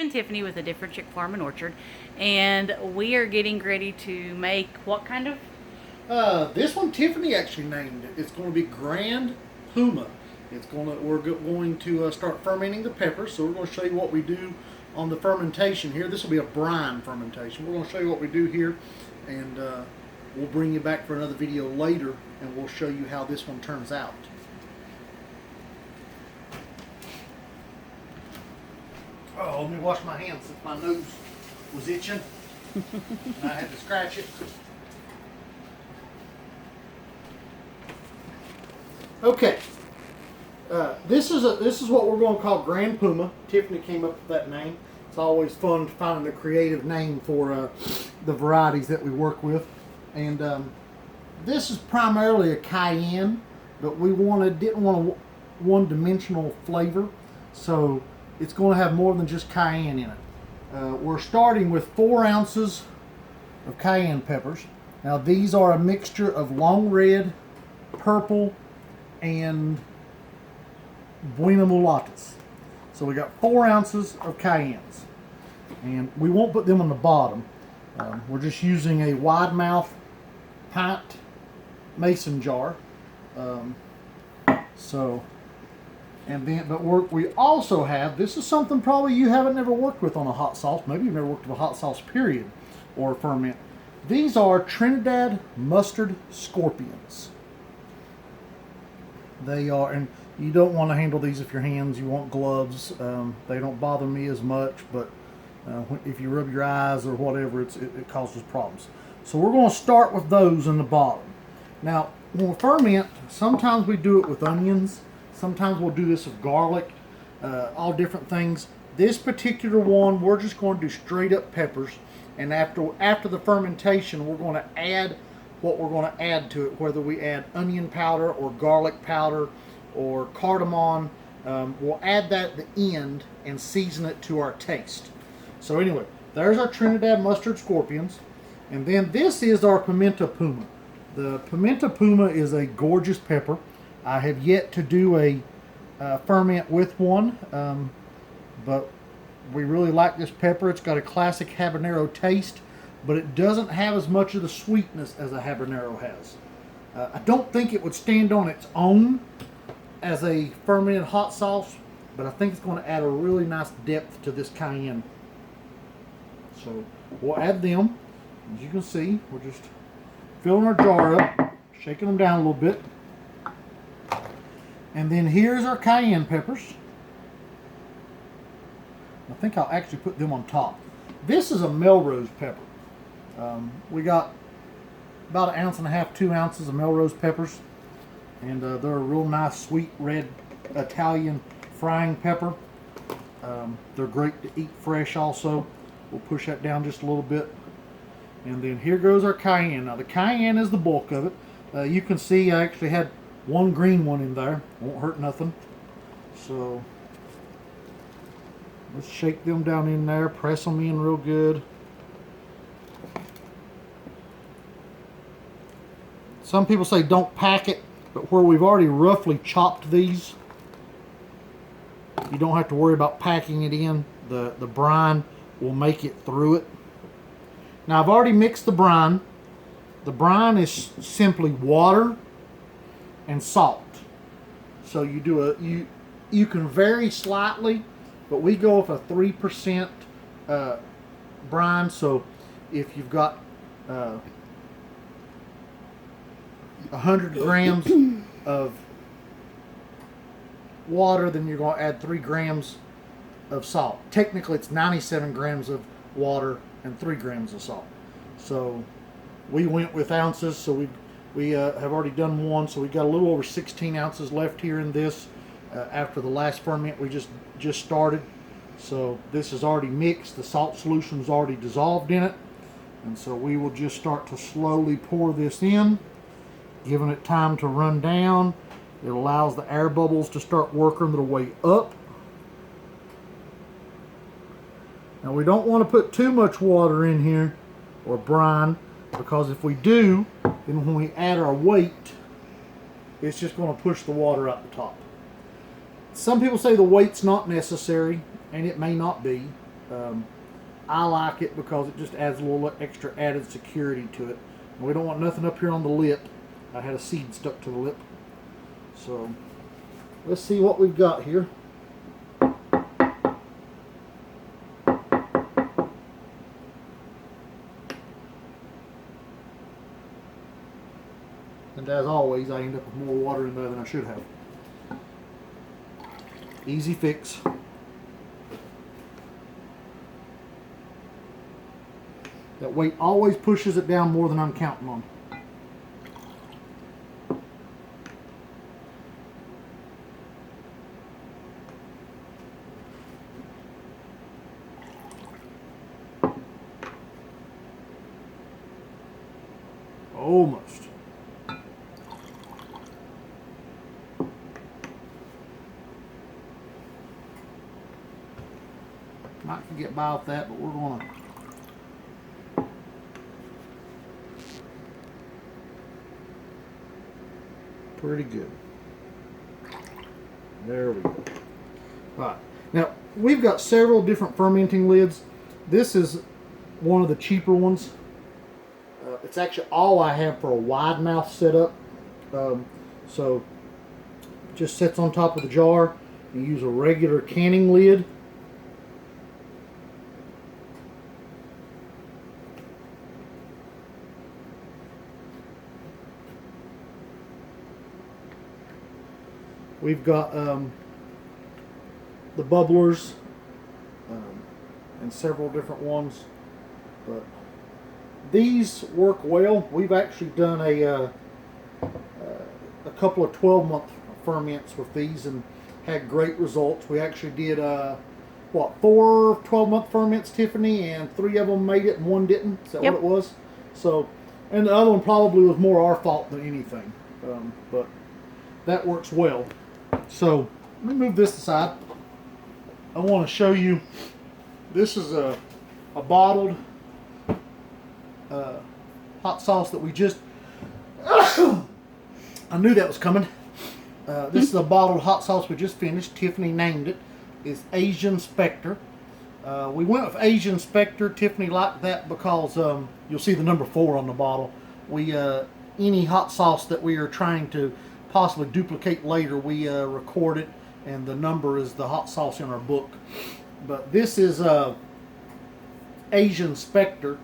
And Tiffany with a Different Chick Farm and Orchard, and we are getting ready to make what kind of? This one Tiffany actually named it. It's going to be Grand Puma. We're going to start fermenting the peppers. So we're going to show you what we do on the fermentation here. This will be a brine fermentation. We're going to show you what we do here, and we'll bring you back for another video later, and we'll show you how this one turns out. Oh, let me wash my hands since my nose was itching and I had to scratch it. Okay, this is what we're going to call Grand Puma. Tiffany came up with that name. It's always fun finding a creative name for the varieties that we work with, and this is primarily a Cayenne, but we didn't want a one-dimensional flavor, so it's going to have more than just cayenne in it. We're starting with 4 ounces of cayenne peppers. Now these are a mixture of long red, purple, and Buena Mulatas. So we got 4 ounces of cayennes. And we won't put them on the bottom. We're just using a wide mouth pint mason jar. We also have, this is something probably you haven't never worked with on a hot sauce. Maybe you've never worked with a hot sauce period or a ferment. These are Trinidad mustard scorpions. They are, and you don't want to handle these with your hands. You want gloves. They don't bother me as much, but if you rub your eyes or whatever, it causes problems. So we're going to start with those in the bottom. Now, when we ferment, sometimes we do it with onions. Sometimes we'll do this with garlic, all different things. This particular one, we're just going to do straight up peppers. And after the fermentation, we're going to add what we're going to add to it, whether we add onion powder or garlic powder or cardamom. We'll add that at the end and season it to our taste. So anyway, there's our Trinidad mustard scorpions. And then this is our Pimenta Puma. The Pimenta Puma is a gorgeous pepper. I have yet to do a ferment with one, but we really like this pepper. It's got a classic habanero taste, but it doesn't have as much of the sweetness as a habanero has. I don't think it would stand on its own as a fermented hot sauce, but I think it's going to add a really nice depth to this cayenne. So we'll add them. As you can see, we're just filling our jar up, shaking them down a little bit. And then here's our cayenne peppers. I think I'll actually put them on top. This is a Melrose pepper. We got about 1.5 ounces, 2 ounces of Melrose peppers. And they're a real nice, sweet, red Italian frying pepper. They're great to eat fresh also. We'll push that down just a little bit. And then here goes our cayenne. Now the cayenne is the bulk of it. You can see I actually had one green one in there. Won't hurt nothing. So let's shake them down in there, press them in real good. Some people say don't pack it, but where we've already roughly chopped these, you don't have to worry about packing it in. The brine will make it through it. Now I've already mixed the brine. The brine is simply water and salt. So you can vary slightly, but we go with a 3% brine. So if you've got 100 grams of water, then you're going to add 3 grams of salt. Technically it's 97 grams of water and 3 grams of salt. So we went with ounces, so we have already done one, so we got a little over 16 ounces left here in this after the last ferment we just started. So this is already mixed. The salt solution is already dissolved in it, and so we will just start to slowly pour this in, giving it time to run down. It allows the air bubbles to start working their way up. Now we don't want to put too much water in here or brine, because if we do, then when we add our weight, it's just going to push the water out the top. Some people say the weight's not necessary, and it may not be. I like it because it just adds a little extra added security to it. We don't want nothing up here on the lip. I had a seed stuck to the lip. So let's see what we've got here. And as always, I end up with more water in there than I should have. Easy fix. That weight always pushes it down more than I'm counting on. Almost. Might can get by with that, but we're going to pretty good. There we go. Alright, now we've got several different fermenting lids. This is one of the cheaper ones. It's actually all I have for a wide mouth setup. So just sits on top of the jar. You use a regular canning lid. We've got the bubblers and several different ones, but these work well. We've actually done a couple of 12-month ferments with these and had great results. We actually did what, 4 12-month ferments, Tiffany, and 3 of them made it and 1 didn't. Is that Yep. what it was? So, and the other one probably was more our fault than anything, but that works well. So let me move this aside. I want to show you. This is a bottled hot sauce that we just. I knew that was coming. This is a bottled hot sauce we just finished. Tiffany named it. It's Asian Spectre. We went with Asian Spectre. Tiffany liked that because you'll see the number 4 on the bottle. We any hot sauce that we are trying to possibly duplicate later, we record it, and the number is the hot sauce in our book. But this is Asian Spectre,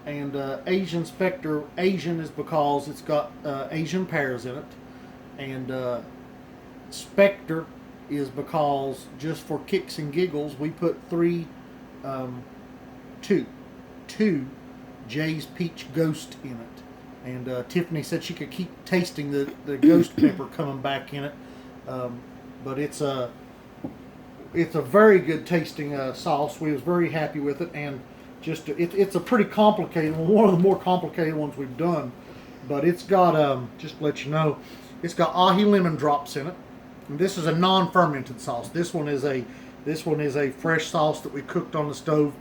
and Asian Spectre, Asian is because it's got Asian pears in it, and Spectre is because just for kicks and giggles we put two Jay's Peach Ghost in it. And Tiffany said she could keep tasting the ghost pepper coming back in it. But it's a very good tasting sauce. We was very happy with it, and just it's a pretty complicated one. One of the more complicated ones we've done. But it's got just to let you know, it's got ahi lemon drops in it. And this is a non-fermented sauce. This one is a fresh sauce that we cooked on the stove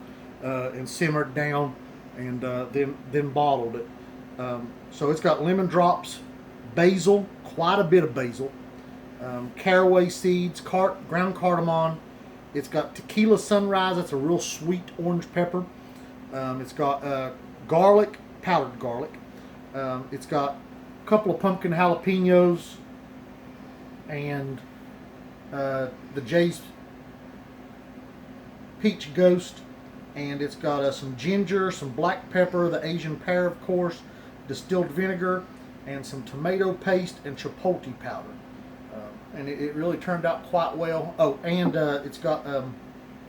and simmered down, and then bottled it. So it's got lemon drops, basil, quite a bit of basil, caraway seeds, ground cardamom. It's got tequila sunrise. That's a real sweet orange pepper. It's got garlic, powdered garlic. It's got a couple of pumpkin jalapenos and the Jay's Peach Ghost. And it's got some ginger, some black pepper, the Asian pear, of course, distilled vinegar, and some tomato paste and chipotle powder. And it really turned out quite well. Oh, and it's got,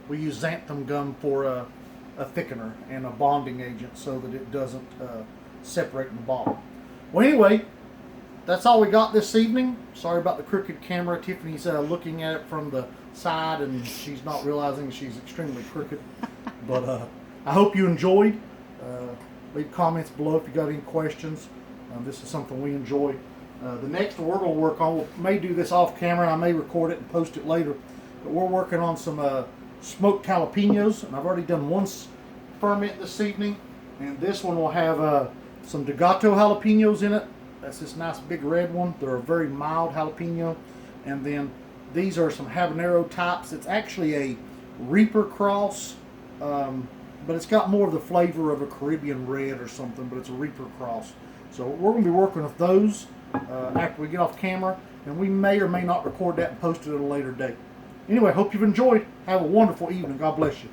we use xanthan gum for a thickener and a bonding agent so that it doesn't separate in the bottle. Well, anyway, that's all we got this evening. Sorry about the crooked camera. Tiffany's looking at it from the side, and she's not realizing she's extremely crooked. But I hope you enjoyed. Leave comments below if you got any questions. This is something we enjoy. The next we're going to work on, we may do this off camera, and I may record it and post it later. But we're working on some smoked jalapenos, and I've already done one ferment this evening. And this one will have some Degato jalapenos in it. That's this nice big red one. They're a very mild jalapeno. And then these are some habanero types. It's actually a Reaper cross but it's got more of the flavor of a Caribbean red or something, but it's a Reaper cross. So we're going to be working with those after we get off camera, and we may or may not record that and post it at a later date. Anyway, hope you've enjoyed. Have a wonderful evening. God bless you.